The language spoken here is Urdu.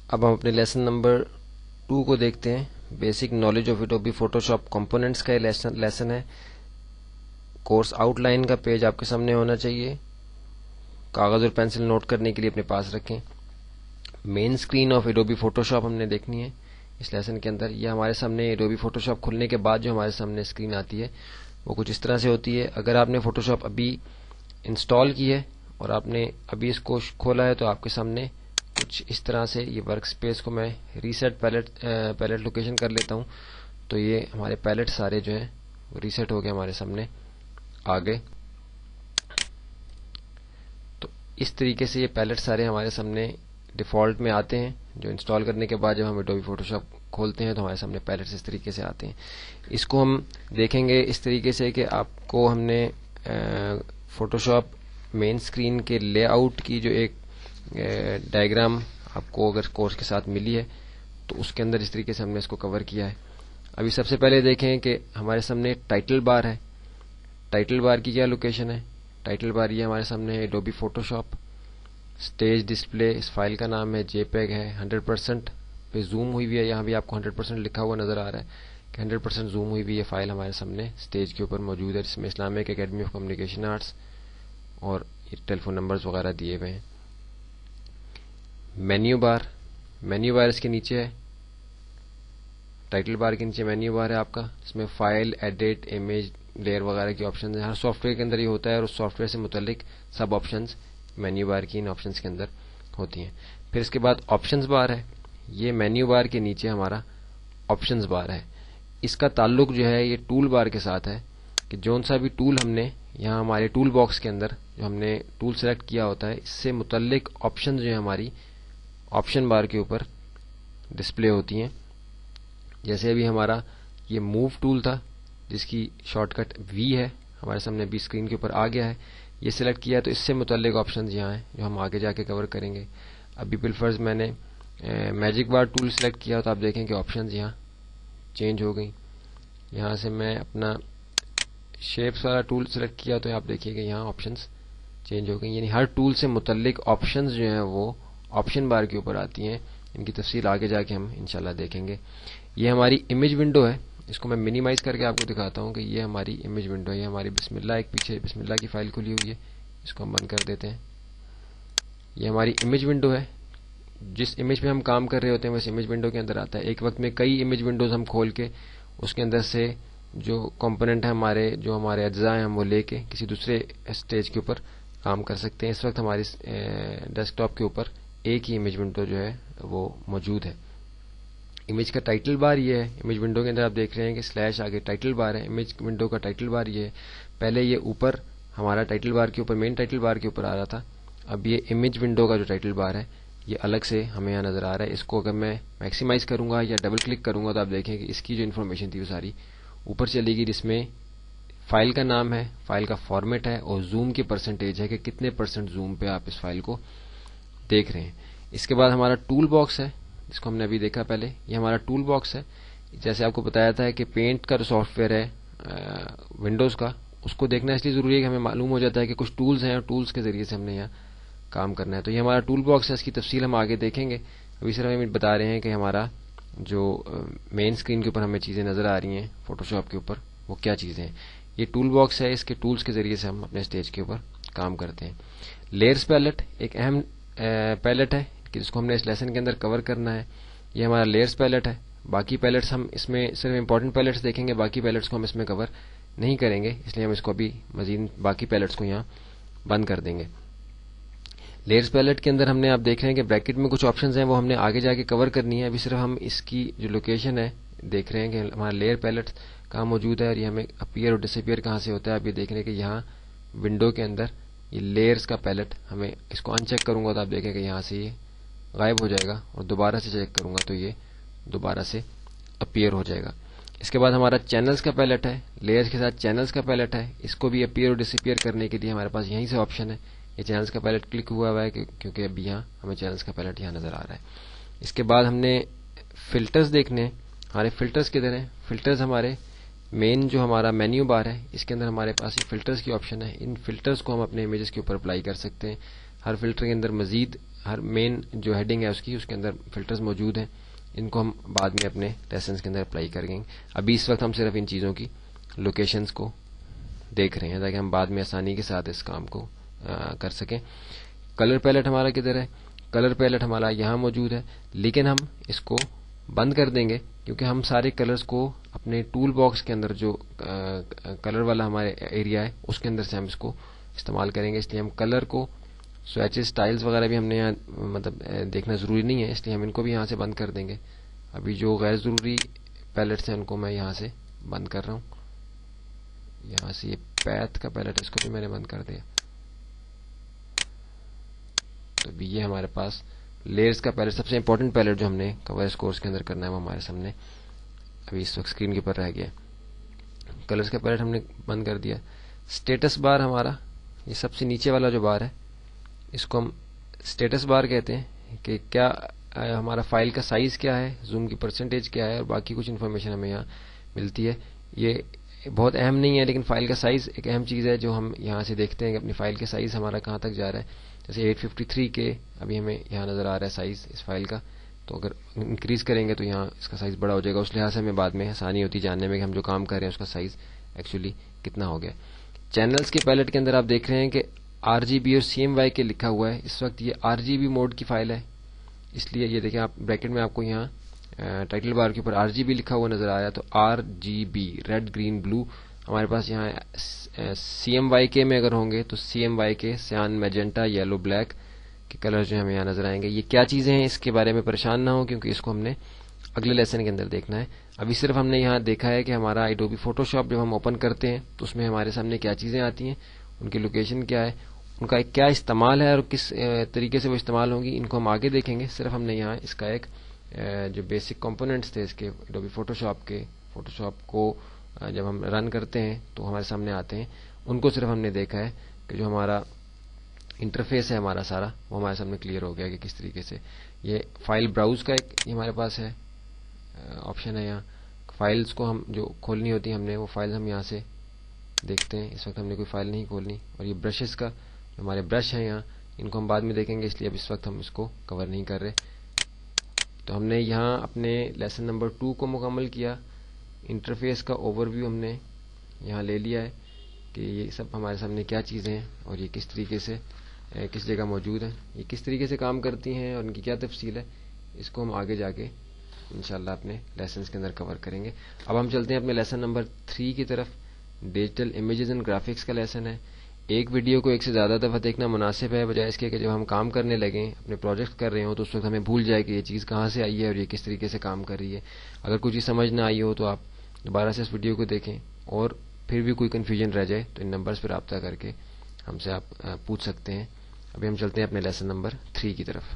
اب ہم اپنے لیسن نمبر 2 کو دیکھتے ہیں. Basic knowledge of Adobe Photoshop components کا یہ لیسن ہے. کورس آؤٹ لائن کا پیج آپ کے سامنے ہونا چاہیے. کاغذ اور پینسل نوٹ کرنے کے لیے اپنے پاس رکھیں. مین اسکرین آف ایڈوبی فوٹوشاپ ہم نے دیکھنی ہے اس لیسن کے اندر. یہ ہمارے سامنے ایڈوبی فوٹوشاپ کھلنے کے بعد جو ہمارے سامنے اسکرین آتی ہے وہ کچھ اس طرح سے ہوتی ہے. اگر آپ نے فوٹوشاپ ابھی انسٹال کی ہے اور آپ نے ابھی اس کو کھولا ہے تو آپ کے سامنے کچھ اس طرح سے یہ ورک سپیس کو میں ریسیٹ پیلٹ لوکیشن کر لیتا ہوں تو یہ ہمارے پیلٹ سارے جو ہیں وہ ریسیٹ ہو گئے ہمارے سامنے آ گئے. تو اس طریقے سے یہ پیلٹ سارے ہمارے سامنے ڈیفالٹ میں آتے ہیں. جو انسٹال کرنے کے بعد جب ہم ایڈوبی فوٹوشاپ کھولتے ہیں تو ہمارے سامنے پیلٹس اس طریقے سے آتے ہیں. اس کو ہم دیکھیں گے اس طریقے سے کہ آپ کو ہم نے فوٹوشاپ مین اسکرین کے لے آؤٹ کی جو ایک ڈائیگرام آپ کو اگر کورس کے ساتھ ملی ہے تو اس کے اندر اس طریقے سے ہم نے اس کو کور کیا ہے. ابھی سب سے پہلے دیکھیں کہ ہمارے سامنے ٹائٹل بار ہے. ٹائٹل بار کی کیا لوکیشن ہے؟ ٹائٹل بار یہ ہمارے سامنے ہے ایڈوبی فوٹوشاپ. اسٹیج ڈسپلے اس فائل کا نام ہے جے پیگ ہے. 100% پہ زوم ہوئی ہوئی ہے. یہاں بھی آپ کو 100% لکھا ہوا نظر آ رہا ہے کہ 100% زوم ہوئی ہوئی یہ فائل ہمارے سامنے اسٹیج کے اوپر موجود ہے جس میں Islamic academy of communication arts اور ٹیلی فون نمبرز وغیرہ دیے ہوئے ہیں. مینیو بار اس کے نیچے ہے. ٹائٹل بار کے نیچے مینیو بار ہے آپ کا. اس میں فائل، ایڈٹ، امیج، لیئر وغیرہ کی آپشنز ہیں. ہر سافٹ ویئر کے اندر یہ ہوتا ہے اور اس سافٹ ویئر سے متعلق سب آپشنز مینیو بار کی ان آپشنز کے اندر ہوتی ہیں. پھر اس کے بعد آپشنز بار ہے. یہ مینیو بار کے نیچے ہمارا آپشنز بار ہے. اس کا تعلق جو ہے یہ ٹول بار کے ساتھ ہے کہ جون سا بھی ٹول ہم نے یہاں ہمارے ٹول باکس کے اندر جو ہم نے ٹول سلیکٹ کیا ہوتا ہے اس سے متعلق آپشنز جو ہیں ہماری آپشن بار کے اوپر ڈسپلے ہوتی ہیں. جیسے ابھی ہمارا یہ موو ٹول تھا جس کی شارٹ کٹ وی ہے ہمارے سامنے ابھی اسکرین کے اوپر آ گیا ہے. یہ سلیکٹ کیا تو اس سے متعلق آپشنز یہاں ہیں جو ہم آگے جا کے کور کریں گے. ابھی بالفرض میں نے میجک بار ٹول سلیکٹ کیا تو آپ دیکھیں کہ آپشنز یہاں چینج ہو گئیں. یہاں سے میں اپنا شیپس والا ٹول سلیکٹ کیا تو آپ دیکھیے کہ یہاں آپشنز چینج ہو گئیں. یعنی ہر ٹول سے متعلق آپشنز جو ہیں وہ آپشن بار کے اوپر آتی ہیں. ان کی تفصیل آگے جا کے ہم انشاءاللہ دیکھیں گے. یہ ہماری امیج ونڈو ہے. اس کو میں منیمائز کر کے آپ کو دکھاتا ہوں کہ یہ ہماری امیج ونڈو ہے. یہ ہماری بسم اللہ ایک پیچھے بسم اللہ کی فائل کھلی ہوئی ہے. اس کو ہم بند کر دیتے ہیں. یہ ہماری امیج ونڈو ہے. جس امیج پہ ہم کام کر رہے ہوتے ہیں وہ اس امیج ونڈو کے اندر آتا ہے. ایک وقت میں کئی امیج ونڈوز ہم کھول کے اس کے اندر سے جو کمپوننٹ ہیں جو ہمارے اجزاء ہیں ہم وہ لے کے کسی دوسرے اسٹیج کے اوپر کام کر سکتے ہیں. اس وقت ہماری ڈیسک ٹاپ کے اوپر ایک ہی امیج ونڈو جو ہے وہ موجود ہے. امیج کا ٹائٹل بار یہ ہے. امیج ونڈو کے اندر آپ دیکھ رہے ہیں کہ سلیش آگے ٹائٹل بار ہے. امیج ونڈو کا ٹائٹل بار یہ ہے. پہلے یہ اوپر ہمارا ٹائٹل بار کے اوپر مین ٹائٹل بار کے اوپر آ رہا تھا. اب یہ امیج ونڈو کا جو ٹائٹل بار ہے یہ الگ سے ہمیں یہاں نظر آ رہا ہے. اس کو اگر میں میکسیمائز کروں گا یا ڈبل کلک کروں گا تو آپ دیکھیں کہ اس کی جو انفارمیشن تھی وہ ساری اوپر چلے گی جس میں فائل کا نام ہے, فائل کا فارمیٹ ہے اور زوم کی پرسنٹیج ہے کہ کتنے پرسنٹ زوم پہ آپ اس فائل کو دیکھ رہے ہیں. اس کے بعد ہمارا ٹول باکس ہے جس کو ہم نے ابھی دیکھا پہلے. یہ ہمارا ٹول باکس ہے. جیسے آپ کو بتایا تھا کہ پینٹ کا جو سافٹ ویئر ہے ونڈوز کا اس کو دیکھنا اس لیے ضروری ہے کہ ہمیں معلوم ہو جاتا ہے کہ کچھ ٹولز ہیں اور ٹولز کے ذریعے سے ہم نے یہاں کام کرنا ہے. تو یہ ہمارا ٹول باکس ہے. اس کی تفصیل ہم آگے دیکھیں گے. ابھی صرف ہمیں بتا رہے ہیں کہ ہمارا جو مین اسکرین کے اوپر ہمیں چیزیں نظر آ رہی ہیں فوٹوشاپ کے اوپر وہ کیا چیزیں ہیں. یہ ٹول باکس ہے. اس کے ٹولز کے ذریعے سے ہم اپنے اسٹیج کے اوپر کام کرتے ہیں. لیئرز پیلٹ ایک اہم پیلٹ ہے کہ جس کو ہم نے اس لیسن کے اندر کور کرنا ہے. یہ ہمارا لیئرز پیلٹ ہے. باقی پیلٹس ہم اس میں صرف امپورٹنٹ پیلٹس دیکھیں گے. باقی پیلٹس کو ہم اس میں کور نہیں کریں گے اس لیے ہم اس کو ابھی مزید باقی پیلٹس کو یہاں بند کر دیں گے. لیئرز پیلٹ کے اندر ہم نے آپ دیکھ رہے ہیں کہ بریکٹ میں کچھ آپشنز ہیں وہ ہم نے آگے جا کے کور کرنی ہے. ابھی صرف ہم اس کی جو لوکیشن ہے دیکھ رہے ہیں کہ ہمارا لیئر پیلٹ کہاں موجود ہے اور یہ ہمیں اپیئر اور ڈس اپیئر کہاں سے ہوتا ہے. آپ یہ دیکھ رہے ہیں کہ یہاں ونڈو کے اندر یہ لیئرز کا پیلٹ ہمیں اس کو ان چیک کروں گا تو آپ دیکھیں کہ یہاں سے یہ غائب ہو جائے گا اور دوبارہ سے چیک کروں گا تو یہ دوبارہ سے اپیئر ہو جائے گا. اس کے بعد ہمارا چینلز کا پیلٹ ہے. لیئرز کے ساتھ چینلز کا پیلٹ ہے. اس کو بھی اپیئر اور ڈس اپیئر کرنے کے لیے ہمارے پاس یہیں سے آپشن ہے. یہ چینلز کا پیلٹ کلک ہوا ہے کیونکہ ابھی یہاں ہمیں چینلز کا پیلٹ یہاں نظر آ رہا ہے. اس کے بعد ہم نے فلٹرز دیکھنے ہیں. ہمارے فلٹرز کدھر ہیں؟ فلٹرز ہمارے مین جو ہمارا مینیو بار ہے اس کے اندر ہمارے پاس یہ فلٹرز کی آپشن ہے. ان فلٹرز کو ہم اپنے امیجز کے اوپر اپلائی کر سکتے ہیں. ہر فلٹر کے اندر مزید ہر مین جو ہیڈنگ ہے اس کے اندر فلٹرز موجود ہیں. ان کو ہم بعد میں اپنے لیسنس کے اندر اپلائی کریں گے. ابھی اس وقت ہم صرف ان چیزوں کی لوکیشنز کو دیکھ رہے ہیں تاکہ ہم بعد میں آسانی کے ساتھ اس کام کو کر سکیں. کلر پیلٹ ہمارا کدھر ہے؟ کلر پیلٹ ہمارا یہاں موجود ہے، لیکن ہم اس کو بند کر دیں گے کیونکہ ہم سارے کلرز کو اپنے ٹول باکس کے اندر جو کلر والا ہمارے ایریا ہے اس کے اندر سے ہم اس کو استعمال کریں گے. اس لیے ہم کلر کو سویچز اسٹائلز وغیرہ بھی ہم نے یہاں مطلب دیکھنا ضروری نہیں ہے، اس لیے ہم ان کو بھی یہاں سے بند کر دیں گے. ابھی جو غیر ضروری پیلٹس ہیں ان کو میں یہاں سے بند کر رہا ہوں. یہاں سے یہ پیتھ کا پیلٹ اس کو بھی میں نے بند کر دیا. تو ابھی یہ ہمارے پاس لیئرز کا پیلٹ، سب سے امپورٹنٹ پیلٹ جو ہم نے کورس کورس کے اندر کرنا ہے وہ ہمارے سامنے ابھی اس وقت اسکرین کے اوپر رہ گیا. کلرز کا پیلٹ ہم نے بند کر دیا. اسٹیٹس بار ہمارا یہ سب سے نیچے والا جو بار ہے اس کو ہم اسٹیٹس بار کہتے ہیں کہ کیا ہمارا فائل کا سائز کیا ہے، زوم کی پرسنٹیج کیا ہے، اور باقی کچھ انفارمیشن ہمیں یہاں ملتی ہے. یہ بہت اہم نہیں ہے لیکن فائل کا سائز ایک اہم چیز ہے جو ہم یہاں سے دیکھتے ہیں کہ اپنی فائل کے سائز ہمارا کہاں تک جا رہا ہے. جیسے 853 کے ابھی ہمیں یہاں نظر آ رہا ہے سائز اس فائل کا، تو اگر انکریز کریں گے تو یہاں اس کا سائز بڑا ہو جائے گا. اس لحاظ سے ہمیں بعد میں آسانی ہوتی جاننے میں کہ ہم جو کام کر رہے ہیں اس کا سائز ایکچولی کتنا ہو گیا. چینلز کے پیلٹ کے اندر آپ دیکھ رہے ہیں کہ RGB اور CMY کے لکھا ہوا ہے. اس وقت یہ RGB موڈ کی فائل ہے، اس لیے یہ دیکھیں آپ بریکٹ میں آپ کو یہاں ٹائٹل بار کے اوپر RGB لکھا ہوا نظر آ رہا ہے. تو RGB ریڈ گرین بلو ہمارے پاس یہاں CMY کے میں اگر ہوں گے تو CMY کے سیان میجنٹا یلو بلیک کے کلر جو ہمیں یہاں نظر آئیں گے. یہ کیا چیزیں ہیں اس کے بارے میں پریشان نہ ہو کیونکہ اس کو ہم نے اگلے لیسن کے اندر دیکھنا ہے. ابھی صرف ہم نے یہاں دیکھا ہے کہ ہمارا ایڈوبی فوٹوشاپ جب ہم اوپن کرتے ہیں تو اس میں ہمارے سامنے کیا چیزیں آتی ہیں، ان کی لوکیشن کیا ہے، ان کا کیا استعمال ہے اور کس طریقے سے وہ استعمال ہوں گی، ان کو ہم آگے دیکھیں گے. صرف ہم نے یہاں اس کا ایک جو بیسک کمپوننٹس تھے اس کے ایڈوبی فوٹوشاپ کو جب ہم رن کرتے ہیں تو ہمارے سامنے آتے ہیں، ان کو صرف ہم نے دیکھا ہے کہ جو ہمارا انٹرفیس ہے ہمارا سارا وہ ہمارے سامنے کلیئر ہو گیا کہ کس طریقے سے. یہ فائل براؤز کا ایک ہمارے پاس ہے آپشن ہے. یہاں فائلز کو ہم جو کھولنی ہوتی ہیں ہم نے وہ فائلز ہم یہاں سے دیکھتے ہیں. اس وقت ہم نے کوئی فائل نہیں کھولنی. اور یہ برشز کا جو ہمارے برش ہیں یہاں ان کو ہم بعد میں دیکھیں گے، اس لیے اب اس وقت ہم اس کو کور نہیں کر رہے. تو ہم نے یہاں اپنے لیسن نمبر 2 کو مکمل کیا. انٹرفیس کا اوور ویو ہم نے یہاں لے لیا ہے کہ یہ سب ہمارے سامنے کیا چیزیں ہیں اور یہ کس طریقے سے کس جگہ موجود ہیں، یہ کس طریقے سے کام کرتی ہیں اور ان کی کیا تفصیل ہے. اس کو ہم آگے جا کے انشاءاللہ اپنے لیسنز کے اندر کور کریں گے. اب ہم چلتے ہیں اپنے لیسن نمبر 3 کی طرف. ڈیجیٹل امیجز اینڈ گرافکس کا لیسن ہے. ایک ویڈیو کو ایک سے زیادہ دفعہ دیکھنا مناسب ہے بجائے اس کے کہ جب ہم کام کرنے لگیں اپنے پروجیکٹ کر رہے ہوں تو اس وقت ہمیں بھول جائے کہ یہ چیز کہاں سے آئی ہے اور یہ کس طریقے سے کام کر رہی ہے. اگر کچھ چیز سمجھ نہ آئی ہو تو آپ دوبارہ سے اس ویڈیو کو دیکھیں، اور پھر بھی کوئی کنفیوژن رہ جائے تو ان نمبرز پہ رابطہ کر کے ہم سے آپ پوچھ سکتے ہیں. ابھی ہم چلتے ہیں اپنے لیسن نمبر 3 کی طرف.